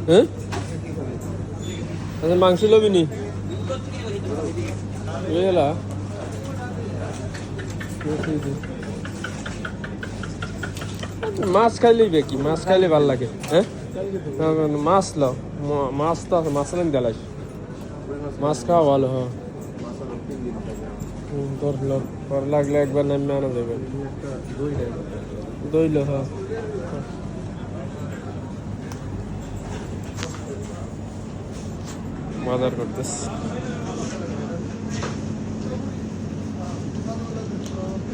হ্যাঁ আচ্ছা মাংস লবি নি বুঝলা মাছ খাইলেই বেকি মাছ খাইলে ভাল লাগে হ্যাঁ মাছ লাও মাছ তো আছে মাছ লাইন দেলাই মাছ খাওয়া ভালো হ্যাঁ তোর লাগলে একবার নামে আনা যাবে দইল হ্যাঁ বাজার করতেছ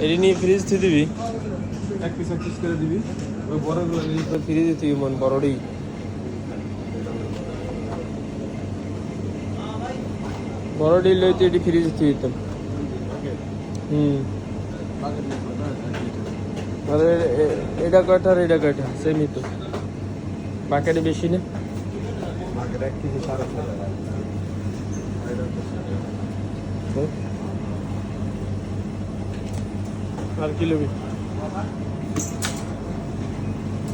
এটি নিয়ে ফ্রিজ থেকে দিবি এক পিস করে দিবি ওই বড়গুলো ফ্রিজে তুই মন বড়ই বড়ডি লইতে এটি ফ্রিজে তুই দিতাম আরে এটা কয়টা আর এটা কয়টা সেমই তো বাকেটে বেশি না আর কি লবি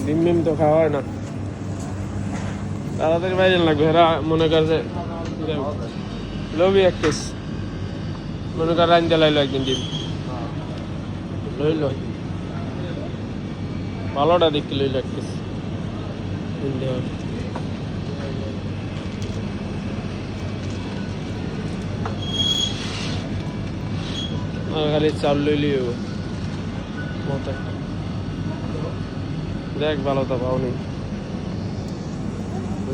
ডিম তো খাওয়া হয় না তাড়াতাড়ি বাইরে লাগবে এরা মনে করছে লবি এক পিস মনে কর রাইন দিলাইলো একদিন ডিম লইল ভালোটা দেখতে লইল এক পিস খালি চাল লইলি মতো দেখ ভালো তো পাওনি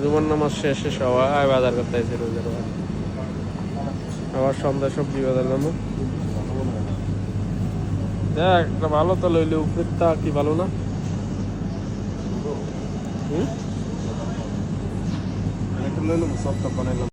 জুমার নামাজ শেষে সবাই বাজার করতে আসছে রোজার আবার সন্ধ্যা সবজি বাজার নামো দেখ একটা ভালো তো লইলে উপরেরটা কি ভালো না লইলাম সবটা বানাইলাম